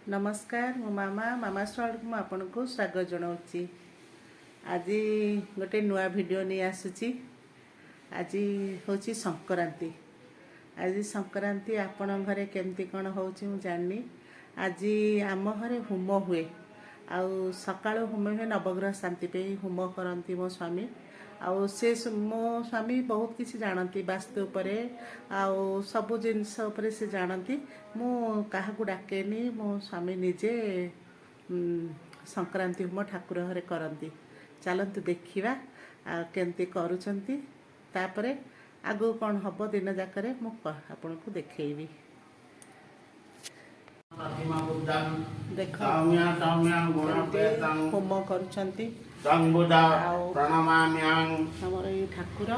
नमस्कार मो मामा मामा स्टॉल को आपन को स्वागत जनाऊँगी। आज गोटे नुआ वीडियो नहीं आसूची। आज हूँ संक्रांति। आज संक्रांति आपण घरे केमती कौन हो जानी। आज आम घरे होम हुए आउ सका होम हुए नवग्रह शांति पे होम करती मो स्वामी आउ से मो स्वामी बहुत किसी जानती वास्तु उपरे आउ सबू जिनस उपरे से जानती। मु क्या डाकेनी मो स्वामी निजे संक्रांति होम ठाकुर घरे करती। चलतु देखा केमती करुँच आगु कौन हम दिन जाकर आपन को देखी होम करुँच हमर ये ठाकुर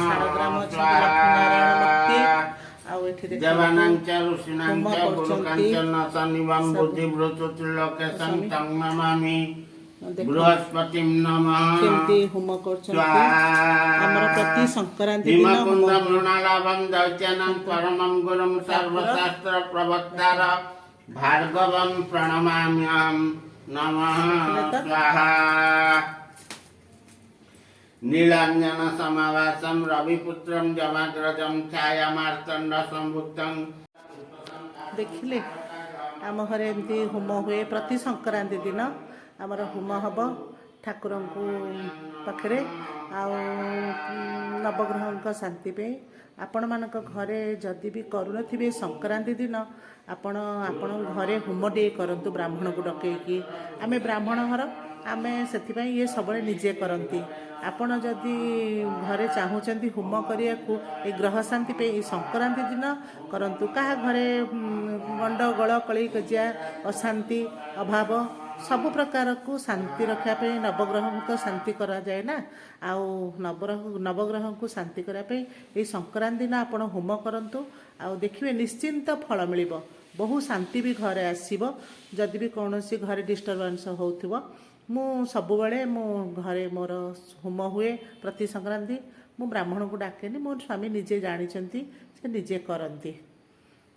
सारग्राम लक्ष्मीनारायण मूर्ति देवानांच ऋषिनांच गुरुकांचन बृहस्पतिं नमः केमती होम करछन हमर प्रति संक्रांति दिन होम मृणालाभं दैत्यानां परमं गुरुं सर्वशास्त्र प्रवक्तार भार्गवं प्रणमाम्यहं नमः स्वाहा। नीलांजन समावासं रविपुत्रं जमाग्रजं छायामार्तंड संभुक्तं देखिले आम घरे एमती होम हुए प्रति संक्रांति दिन आमर होम हम ठाकुर पाखे नवग्रह शांति पे आपण मान घरे जदि भी करुनथिबे संक्रांति दिन आपण घरे होम टे करंतु ब्राह्मण को डकैकी आमे ब्राह्मण घर आमे से ये सब निजे करती। आपण जदि घरे चाहूँगी होम करिया ग्रह शांति पे संक्रांति दिन करंतु कहा घरे गंडगोल कली कजिया अशांति अभाव सब प्रकार को शांति रखापे नवग्रह तो शांति करा जाए ना आउ नवग्रह को शांति करापे ये संक्रांति दिन आपण होम करंतु आउ देखिए निश्चिंत फल मिल बहु शांति भी घरे आसब। जदि भी कौन सी घरे डिस्टर्बांस होथिबो मु सबुबले मो घरे मोर होम हुए प्रति संक्रांति मु ब्राह्मण को डाकेनी मो स्वामी निजे जानी से निजे करती।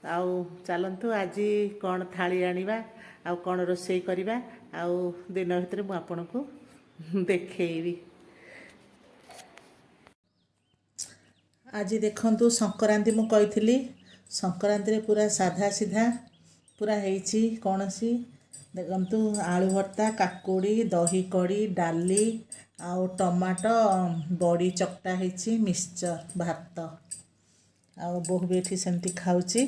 आउ चलतु आज कौन थाली आनिबा आउ कौन रोषे करवा आउ दिन भितर मु आपन को देखैबी। आज देखंतु संक्रांति मु कहिथिली संक्रांति रे पूरा साधा सीधा पूरा हेछि कौन सी देखंतु आलू भर्ता काकुड़ी दही कड़ी डाली आउ टमाटो बड़ी चकटा हेछि मिक्सचर भात आउ बहु बेठी सेमती खाउची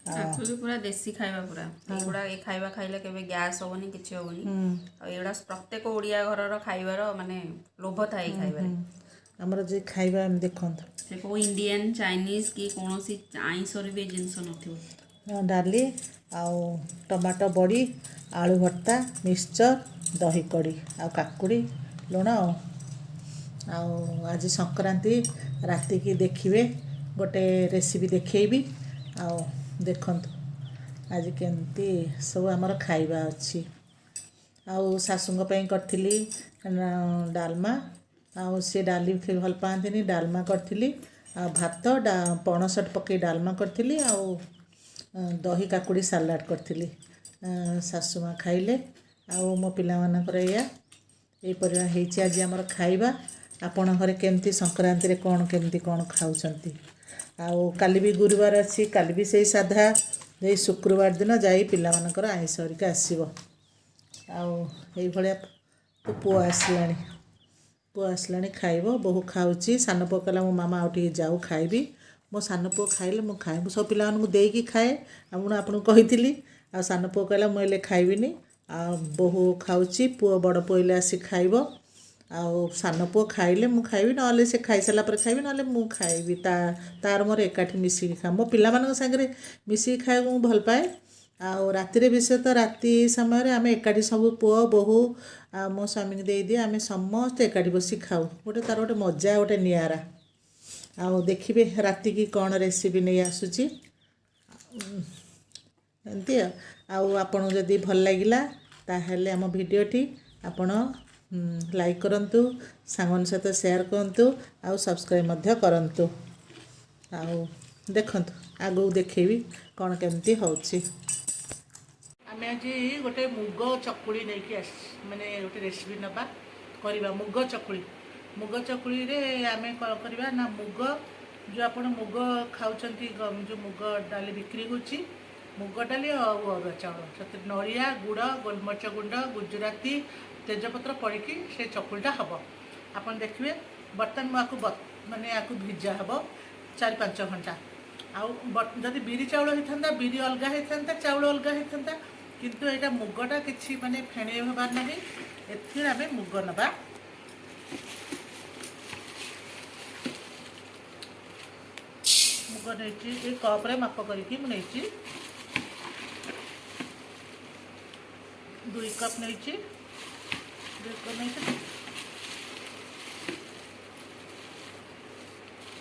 एक्चुअली पूरा देसी खाइबा पूरा एगुड़ा ए खाइबा खाइले केबे गैस होबनी किछि होबनी आ एगुड़ा प्रत्येक ओडिया घरर खाइबार माने लोभ थाई खाइबारे हमर जे खाइबा हम देखंतु से को इंडियन चाइनीज की कोनोसी आइंसर भी जिंस नथिबो डाली आउ टमाटो बड़ी आलू भर्ता मिक्सचर दही कड़ी आउ काकुड़ी लुण आउ आज संक्रांति राति की देखिए गोटे रेसिपी देखैबी आउ देखंतु आज केमती सब आमर खाइबा अच्छी आउ सासुंग पई करथिली डालमा आउ से डाली भल पाती डालमा करथिली आ भात पणसट पकई डालमा करथिली आउ दही काकुड़ी सालाड करथिली सासुमा खाइले आउ मो पिला मानकर ये परिया हेछि आज आमर खाइबा। आपण घरे केमती संक्रांति रे कौन केमती कौन खाउछंती आउ काली भी गुरुवार अच्छी काली भी से साधा ये शुक्रवार दिन जाई पिला मानकर आइंस हरिका आसीबो आउ एई भलिया तो पुआ आसलाणी खाइबो बहु खाउची सान पुआ कहला मो मामा आउ टिके जाऊ खाइबी मो सान पुआ खाइले मु खाए मु सब पिला मानकु देकी खाए आपन कहिथिली आ सान पुआ कहला मु एले खाइबिनी आ बहु खाउची पुआ बड़ पुआ आसी खाइबो आउ सान पुआ खाइले मु खाइबी नले से खाइ साला पर खाइबी नले मु खाइबी तार मोर एकाठी मिसी खा मो पिला मानक संगे मिसी खाए मु भल पाए आउ राति रे विशेष तो राति समय रे आमे एकाठी सब पुआ बहु मो स्वामी दे दिए आमे समस्त एकाठी बसी खाऊ गोटे तार गोटे मजा गोटे नियारा आउ देखिए राति की कौन रेसिपी नहीं आसूची एमती आउ आपन जदि भल लागिला ताहेले आम भिडियोटी आपण लाइक करंतु सांगन सहित शेयर करंतु आउ सब्सक्राइब मध्य करंतु आउ देखंतु आगु देखैबी कौन केमती होउची। आम आज गोटे मुग चकुड़ी नहीं आस माने गोटे रेसिपी नवा करवा मुग चकुड़ी रे आम कौन करवा ना मुग जो आप मुग खाऊँ जो मुग डाली बिक्री होची मुग डाली और अरुआ चाउल से नड़िया गुड़ गोलमरीच गुंड गुजराती तेजपत्र पड़की से चकुड़ीटा हम आप देखिए बर्तमान मुझे माने या भिजा हम 4-5 घंटा आदि बिरी चाउल होता बिरी अलग होता चाउल अलग होता किंतु यहाँ मुगटा कि माने फेणे हबार ना एम मुग नवा मुग नहीं कप्रे माप करके मुझे 2 कप नहीं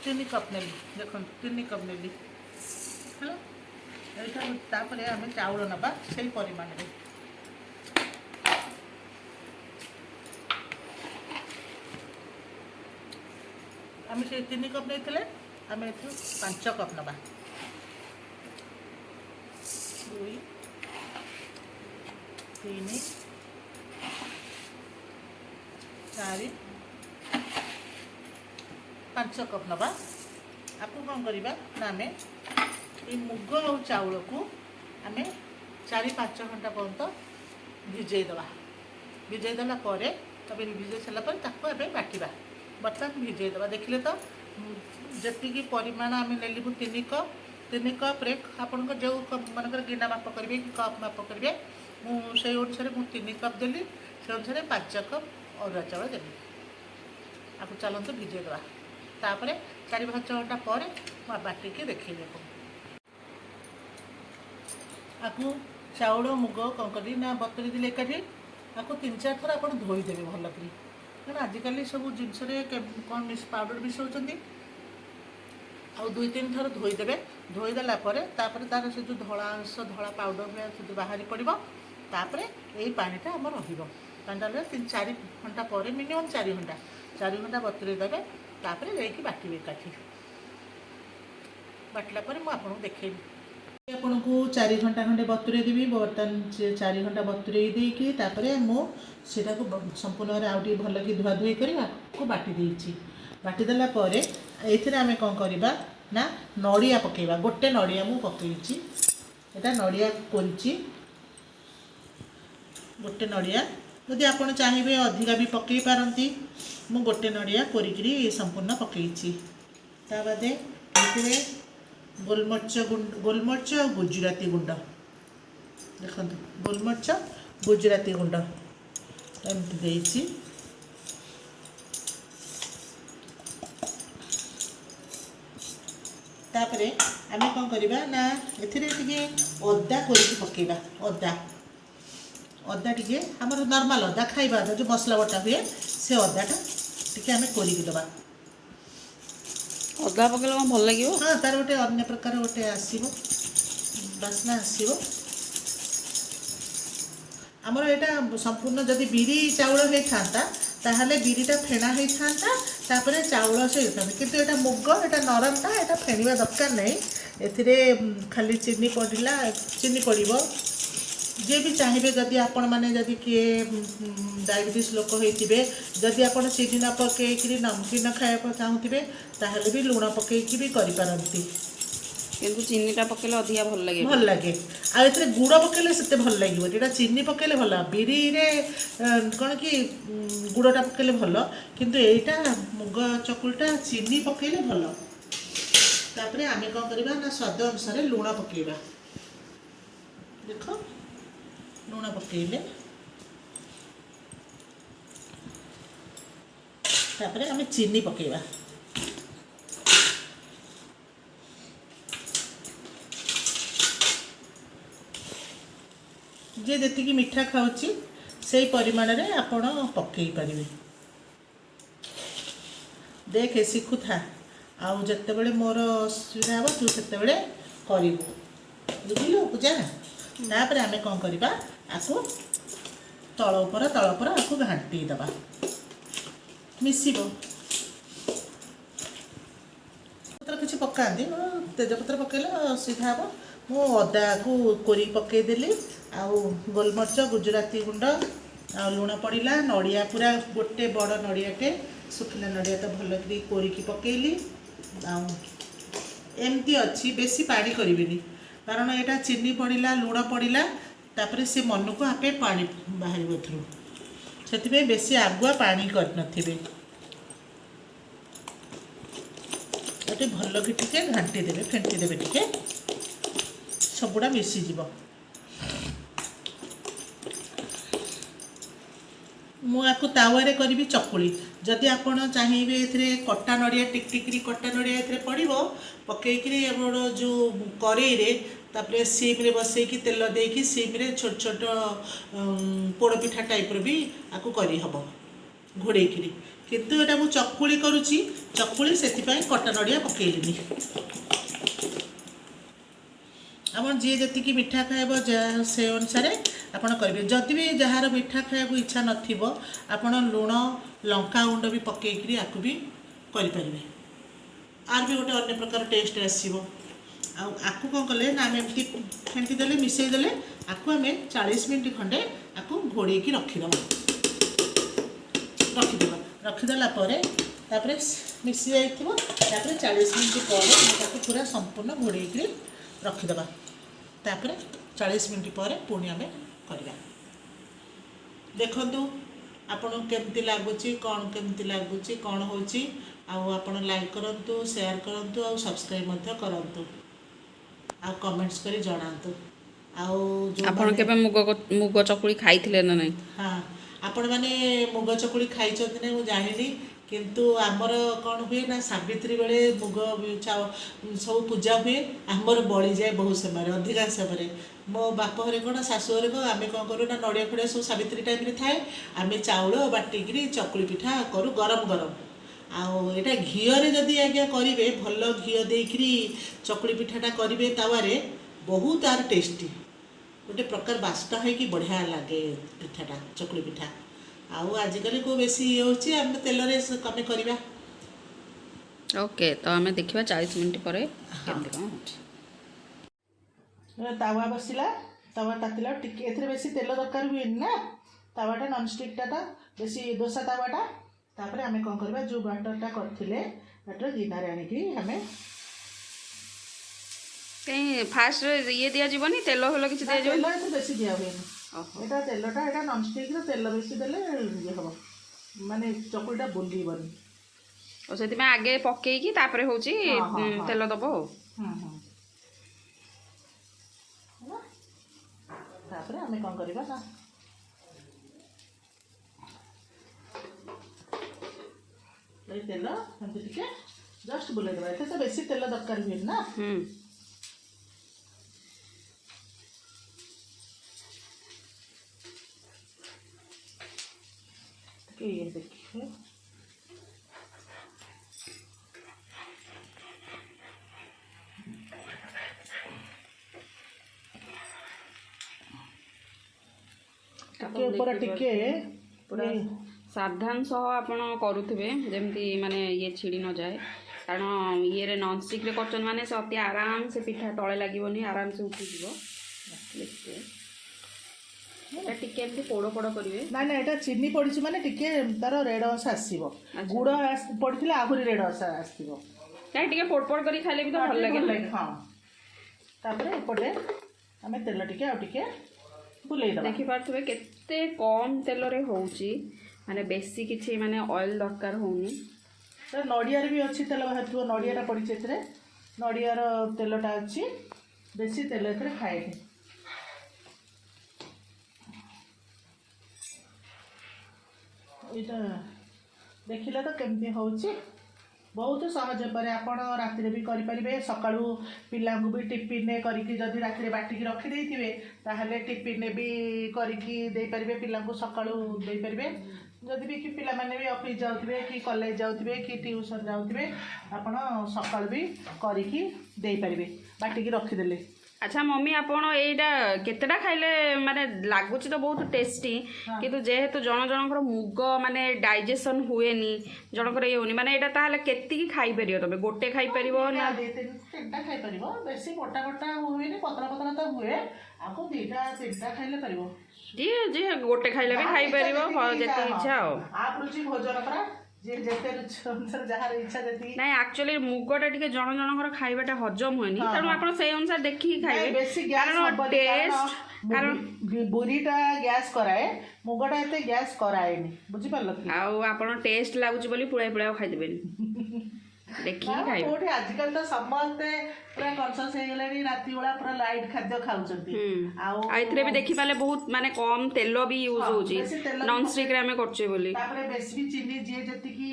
3 कप नेली देख 3 कप नेली है यहाँ आम चाउल नवा से परिमाण में आम से 3 कप नहीं आम ए 5 कप नवा 2 3 4 5 कप नवा आपको कौन करवा ना आम ये मुग और चाउल को आम 4-5 घंटा पर्यंत भिजेदेला भिजे सारापर बाटिबा बर्तमान भिजेदेवा देखिले तो जी परिमाण आम नेलु 3 कप रे आपण जो मनकर गिना माप करेंगे कि कप माप करेंगे मुझे अनुसार 3 कप देली से अनुसार 5 कप अरुआ चाउल देली आपको चलते भिजेदेवा तापर 4-5 घंटा पर बाटिकी देखिए आपको चाउल मुग कौन करी ना बतुरी देली एकाठी आपको 3-4 थर आप धोईदेवे भलक क्या आजिकल सब जिनस कौन पाउडर मिसाऊँ आउ 2-3 थर धोईदेवे धोईदेला तार से जो धला अंश धला पाउडर भाई बाहरी पड़ो तापर यही पानीटा आम रहा 3-4 घंटा पर मिनिमम 4 घंटा बतुरे देवे तापर जाकि बाटिबे एकाठी बाटला मुझे देखेबी आपन को 4 घंटा खंडे बतुरे देवी बर्तमान 4 घंटा बतुरे देकी मुझे संपूर्ण आउ भल कि धुआ धुई करने बाटी देती बाटिदेला ये आम कौन करवा ना नड़िया पकेबा गोटे नड़िया मु पकईची यहाँ नड़िया कोरी गोटे नड़िया जदि आप चाहिए अधिका भी पकई पारती मु गोटे नड़िया कोरिकी संपूर्ण पकईची ता बादे ये गोलमरीच और गुजराती गुंड देखो गोलमरीच गुजराती गुंड एमती देती तापरे आम कौन करवा ना ए अदा कोरिकी पकेबा अदा टी आम नॉर्मल अदा खाइबा जो मसला बटा हुए से अदाटा टी आम कोरिकी दबा अदा पकेले कौन भल लगे हाँ तार गोटे अन्य प्रकार गोटे आसो बास्ना आसो आमर यहाँ संपूर्ण जदि बिरी चाउल होता ताहले बिरीटा फेणा होता तापर चाउल से किंतु यहाँ मुग यहाँ नरमटा यहाँ फेणवा दरकार नहीं ए खाली चीनी पड़ा चीनी पड़ो जी भी चाहिए जदि आपण मैंने जदि किए डायबिटीज लोक होते जदि आप चीनी न पकईकि नमकीन खाया चाहूथे ताहले भी लुण पकईकि भी करें किंतु चीनीटा पकेले अधिका भल लगे आए गुड़ पकेले से भल लगे जोटा चीनी पकेले भल बिरी रे कौन कि गुड़टा पकेले भल किंतु यहाँ मुग चकुलटा चीनी पकेले भल तापर आम कौन करवा ना स्वाद अनुसार लुण पकेबा देख लुण पकेले तापर आम चीनी पकेबा जे जी मीठा खाऊँ से परिमाण रे आपण पकई पारे देखे शिखु था आउ जिते बड़े मोर असुविधा हम तू से करू बुझलु पूजा तापर आम कौन करवा आपको तल उपर आपको घाटी दबा मिसिब पत्र किसी पकाती तेजपत्र पकड़े असुविधा हम मु अदा को कोरी पकईदेली ଆଉ ଗୋଲମରିଚ ଗୁଜୁରାତି ଗୁଣ୍ଡ ଆଉ ଲୁଣ ପଡ଼ିଲା। ନଡ଼ିଆ ପୁରା ଗୋଟେ ବଡ଼ ନଡ଼ିଆଟେ, ଶୁଖିଲା ନଡ଼ିଆ ତ ଭଲକରି କୋରିକି ପକେଇଲି। ଆଉ ଏମିତି ଅଛି, ବେଶୀ ପାଣି କରିବିନି କାରଣ ଏଇଟା ଚିନି ପଡ଼ିଲା, ଲୁଣ ପଡ଼ିଲା, ତାପରେ ସେ ମନକୁ ଆପେ ପାଣି ବାହାରିବ ଏଥିରୁ, ସେଥିପାଇଁ ବେଶୀ ଆଗୁଆ ପାଣି କରିନଥିବେ। ଏଠି ଭଲକି ଟିକେ ଘାଣ୍ଟି ଦେବେ, ଫେଣ୍ଟି ଦେବେ, ଟିକେ ସବୁଗୁଡ଼ା ମିଶିଯିବ। ମୁଁ ଆକୁ ତାୱାରେ କରିବି ଚକୁଳି। ଯଦି ଆପଣ ଚାହିଁବେ ଏଥିରେ କଟା ନଡ଼ିଆ, ଟିକଟିକିରି କଟା ନଡ଼ିଆ ଏଥିରେ ପଡ଼ିବ, ପକେଇକିରି ଆମର ଯେଉଁ କରେଇରେ ତାପରେ ସିମ୍ରେ ବସେଇକି ତେଲ ଦେଇକି ସିମ୍ରେ ଛୋଟ ଛୋଟ ପୋଡ଼ପିଠା ଟାଇପ୍ର ବି ଆକୁ କରିହେବ ଘୋଡ଼େଇକିରି। କିନ୍ତୁ ଏଇଟା ମୁଁ ଚକୁଳି କରୁଛି, ଚକୁଳି ସେଥିପାଇଁ କଟା ନଡ଼ିଆ ପକେଇଲିନି। ଆପଣ ଯିଏ ଯେତିକି ମିଠା ଖାଇବ ସେ ଅନୁସାରେ ଆପଣ କରିବେ। ଯଦି ବି ଯାହାର ମିଠା ଖାଇବାକୁ ଇଚ୍ଛା ନଥିବ, ଆପଣ ଲୁଣ ଲଙ୍କାଗୁଣ୍ଡ ବି ପକେଇକିରି ଆକୁ ବି କରିପାରିବେ। ଆର ବି ଗୋଟେ ଅନ୍ୟ ପ୍ରକାର ଟେଷ୍ଟ ଆସିବ। ଆଉ ଆକୁ କ'ଣ କଲେ ନା, ଆମେ ଏମିତି ଫେଣ୍ଟି ଦେଲେ, ମିଶାଇ ଦେଲେ, ଆକୁ ଆମେ 40 ମିନିଟ୍ ଖଣ୍ଡେ ଆକୁ ଘୋଡ଼େଇକି ରଖିଦେବା। ରଖିଦେଲା ପରେ ତାପରେ ମିଶି ଯାଇଥିବ, ତାପରେ 40 ମିନିଟ୍ ପରେ ତାକୁ ପୁରା ସମ୍ପୂର୍ଣ୍ଣ ଘୋଡ଼େଇକିରି ରଖିଦେବା। ତାପରେ 40 ମିନିଟ୍ ପରେ ପୁଣି ଆମେ କରିବା। ଦେଖନ୍ତୁ ଆପଣଙ୍କୁ କେମିତି ଲାଗୁଛି, କ'ଣ କେମିତି ଲାଗୁଛି, କ'ଣ ହେଉଛି। ଆଉ ଆପଣ ଲାଇକ୍ କରନ୍ତୁ, ସେୟାର କରନ୍ତୁ, ଆଉ ସବସ୍କ୍ରାଇବ୍ ମଧ୍ୟ କରନ୍ତୁ, ଆଉ କମେଣ୍ଟସ୍ କରି ଜଣାନ୍ତୁ। ଆଉ ଆପଣ କେବେ ମୁଗ ଚକୁଳି ଖାଇଥିଲେ ନା ନାହିଁ? ହଁ, ଆପଣମାନେ ମୁଗ ଚକୁଳି ଖାଇଛନ୍ତି ନା ମୁଁ ଜାଣିନି, କିନ୍ତୁ ଆମର କ'ଣ ହୁଏ ନା, ସାବିତ୍ରୀ ବେଳେ ମୁଗ ସବୁ ପୂଜା ହୁଏ, ଆମର ବଳିଯାଏ ବହୁତ ସମୟରେ, ଅଧିକାଂଶ ସମୟରେ। ମୋ ବାପ ଘରେ କ'ଣ, ଶାଶୁ ଘରେ କ'ଣ, ଆମେ କ'ଣ କରୁ ନା, ନଡ଼ିଆ ଫଡ଼ିଆ ସବୁ ସାବିତ୍ରୀ ଟାଇମ୍ରେ ଥାଏ, ଆମେ ଚାଉଳ ବାଟିକିରି ଚକୁଳି ପିଠା କରୁ ଗରମ ଗରମ। ଆଉ ଏଇଟା ଘିଅରେ ଯଦି ଆଜ୍ଞା କରିବେ, ଭଲ ଘିଅ ଦେଇକିରି ଚକୁଳି ପିଠାଟା କରିବେ ତାୱାରେ, ବହୁତ ଆର ଟେଷ୍ଟି, ଗୋଟେ ପ୍ରକାର ବାସ୍ନା ହେଇକି ବଢ଼ିଆ ଲାଗେ ପିଠାଟା, ଚକୁଳି ପିଠା। ଆଉ ଆଜିକାଲି କେଉଁ ବେଶୀ ଇଏ ହେଉଛି, ଆମେ ତେଲରେ କମେ କରିବା। ଓକେ, ତ ଆମେ ଦେଖିବା 40 ମିନିଟ୍ ପରେ କେମିତି କ'ଣ ହେଉଛି। ତାୱା ବସିଲା, ତାୱା ତାତିଲା, ଟିକେ ଏଥିରେ ବେଶୀ ତେଲ ଦରକାର ହୁଏନି ନା, ତାୱାଟା ନନଷ୍ଟିକ୍ଟା ତ ବେଶୀ ଦୋସା ତାୱାଟା। ତାପରେ ଆମେ କ'ଣ କରିବା, ଯେଉଁ ବ୍ୟାଟରଟା କରିଥିଲେ, ବ୍ୟାଟର ଗିନାରେ ଆଣିକି ଆମେ କାଇଁ ଫାଷ୍ଟରେ ଇଏ ଦିଆଯିବନି, ତେଲ ଫେଲ କିଛି ଦିଆଯିବନି? ତେଲ ଏଥିରେ ବେଶୀ ଦିଆ ହୁଏନି। ଏଇଟା ତେଲଟା, ଏଇଟା ନନଷ୍ଟିକ୍ର ତେଲ ବେଶୀ ଦେଲେ ଇଏ ହେବ, ମାନେ ଚକୁଳିଟା ବୁଲିବନି। ଓ ସେଥିପାଇଁ ଆଗେ ପକେଇକି ତାପରେ ହେଉଛି ତେଲ ଦେବ ଆଉ। ତାପରେ ଆମେ କ'ଣ କରିବା ନା, ଏଇ ତେଲ ଏମିତି ଟିକେ ଜଷ୍ଟ ବୁଲେଇଦେବା। ଏଥିରେ ତ ବେଶୀ ତେଲ ଦରକାର ହୁଏନି ନା। ଟିକେ ଇଏ ଦେଖିବେ, ଟିକେ ଉପରେ ଟିକେ ପୁରା ସାବଧାନ ସହ ଆପଣ କରୁଥିବେ, ଯେମିତି ମାନେ ଇଏ ଛିଡ଼ି ନଯାଏ, କାରଣ ଇଏରେ ନନଷ୍ଟିକ୍ରେ କରୁଛନ୍ତି ମାନେ ସେ ଅତି ଆରାମସେ ପିଠା ତଳେ ଲାଗିବନି, ଆରାମସେ ଉଠିଯିବ। ଦେଖିବେ ଏଇଟା ଟିକେ ଏମିତି ପୋଡ଼ ପୋଡ଼ କରିବେ। ନାଇଁ ନାଇଁ, ଏଇଟା ଚିନି ପଡ଼ିଛି ମାନେ ଟିକେ ତାର ରେଡ଼ ଅଂଶ ଆସିବ, ଗୁଡ଼ ପଡ଼ିଥିଲେ ଆହୁରି ରେଡ଼ ଅଂଶ ଆସିବ। କାହିଁ ଟିକେ ପୋଡ଼ ପୋଡ଼ କରି ଖାଇଲେ ବି ତ ଭଲ ଲାଗେ। ହଁ, ତାପରେ ଏପଟେ ଆମେ ତେଲ ଟିକେ ଆଉ ଟିକେ ବୁଲେଇଦେବା। ଦେଖିପାରୁଥିବେ କେତେ କମ୍ ତେଲରେ ହେଉଛି, ମାନେ ବେଶୀ କିଛି ମାନେ ଅଏଲ୍ ଦରକାର ହେଉନି। ନଡ଼ିଆରେ ବି ଅଛି ତେଲ ବାହାରୁଥିବ, ନଡ଼ିଆଟା ପଡ଼ିଛି ଏଥିରେ, ନଡ଼ିଆର ତେଲଟା ଅଛି, ବେଶୀ ତେଲ ଏଥିରେ ଖାଏନି। ଏଇଟା ଦେଖିଲେ ତ କେମିତି ହେଉଛି, ବହୁତ ସହଜ ପରେ ଆପଣ ରାତିରେ ବି କରିପାରିବେ। ସକାଳୁ ପିଲାଙ୍କୁ ବି ଟିଫିନରେ କରିକି ଯଦି ରାତିରେ ବାଟିକି ରଖିଦେଇଥିବେ, ତାହେଲେ ଟିଫିନରେ ବି କରିକି ଦେଇପାରିବେ, ପିଲାଙ୍କୁ ସକାଳୁ ଦେଇପାରିବେ। ଯଦି ବି କି ପିଲାମାନେ ବି ଅଫିସ୍ ଯାଉଥିବେ, କି କଲେଜ ଯାଉଥିବେ, କି ଟ୍ୟୁସନ୍ ଯାଉଥିବେ, ଆପଣ ସକାଳୁ ବି କରିକି ଦେଇପାରିବେ, ବାଟିକି ରଖିଦେଲେ। अच्छा मम्मी आपण एटा केतेटा खाइले माने लागुची तो बहुत टेस्टी किंतु जेहेतु जन जनकर मुग माने डाइजेशन हुएनी जनकर ये होनी माने एटा ताहले केति की खाइ परियो तबे गोटे खाइ परिबो ना तीनटा खाइ परिबो बेसी मोटा मोटा हुएनी पतला पतला तो हुए आपको दीटा तीनटा खाइले परिबो जी जी गोटे खाइले भी खाइ परिबो जेते इच्छा हो आप रुचि भोजन करा जे जेते रुचि अनुसार जहार इच्छा देती नहीं एक्चुअली मुगटा टिके जन जनकर खाइबाटा हजम होएनी तेणु आपण सेई अनुसार देखि खाइबे बेसी गैस टेस्ट कारण बुरीटा गैस कराए मुगटा एते गैस कराएनी बुझी पारल कि आउ आपण टेस्ट लागुची बोली पुळाई पुळाई खाइ देबेनी देखि खाइबे कोठी आजकल तो समस्ते पूरा कॉन्शियस हे गेलेनी राती बेला पूरा लाइट खाद्य खाउचंती आ एथरे भी देखि पाले बहुत माने कम तेल भी यूज होची नॉन स्टिक रे हमें करछे बोली तापरे बेसी भी चीनी जे जति की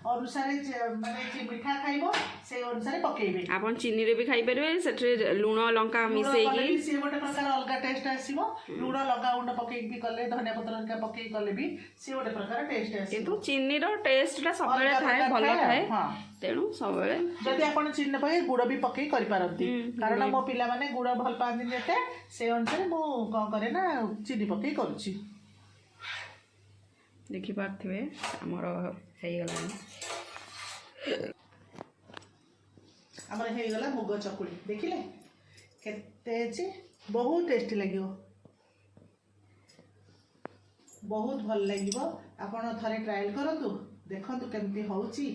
अनुसार माने जे मिठा खाइबो से अनुसार पकेइबे आपण चीनी रे भी खाइ परबे सेठरे लूण लंका मिसेकी से गोटे प्रकार अलगा टेस्ट आसीबो लूण लंका गुंड पकेइ भी कले धनिया पत्र का पकेइ कले भी से गोटे प्रकार टेस्ट आसीबो किंतु चीनी रो टेस्ट टा सबले थाए भलो थाए तेणु सबले जदि आपण चीनी पके गुड़ भी पकेइ करि पारंती कारण मो पिला माने गुड़ भल पांदी जेते से अनुसार मो कोन करे ना चीनी पकेइ करूची देखि पारथिबे हमर हेइ गला हमर हेइ गला मुग चकुली देखिले केते जे बहुत टेस्टी लागियो बहुत भल लागिबो आपण थरे ट्रायल करंतु देखंतु केमती होउची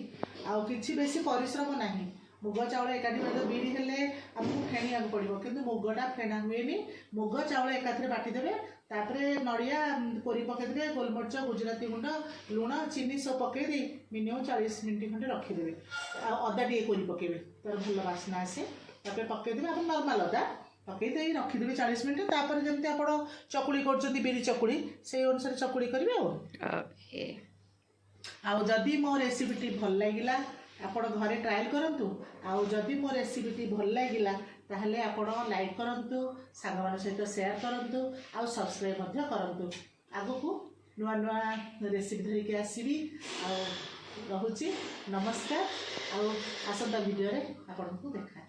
आ किछि बेसी परिश्रम नाही मुग चाउल एकाठी मतलब बिरी हेले आपको फेणिया पड़ो किंतु मुगटा फेणा हुएनी मुग चाउल एकाथरे बाटी देबे तापरे नड़िया कोरी पकेदेबे गोलमरिच गुजराती गुंड लुण चीनी सब पकेदे मिनिमम 40 मिनिट खंडे रखिदेबे अदा टे कोरी पकेबे तार भल बास्ना आसे तापरे पकेदेबे आप नॉर्मल अदा पकेदे रखिदेबे 40 मिनिट तापरे जेमती आपण चकुली करछथि बिरी चकुली से अनुसार चकुली करिवे ओके आउ जदि मो रेसिपीटी भल लागिला आपण घरे ट्रायल करंतु आउ जदि मो रेसिपीटी भल लागिला ताहले आपण लाइक करंतु सांगमान सहित शेयर करंतु आउ सब्सक्राइब मध्य करंतु आगु नुआ नुआ रेसिपी धरिके आसीबी आउ रहुची नमस्कार आउ आसंता वीडियो रे आपण को देखा।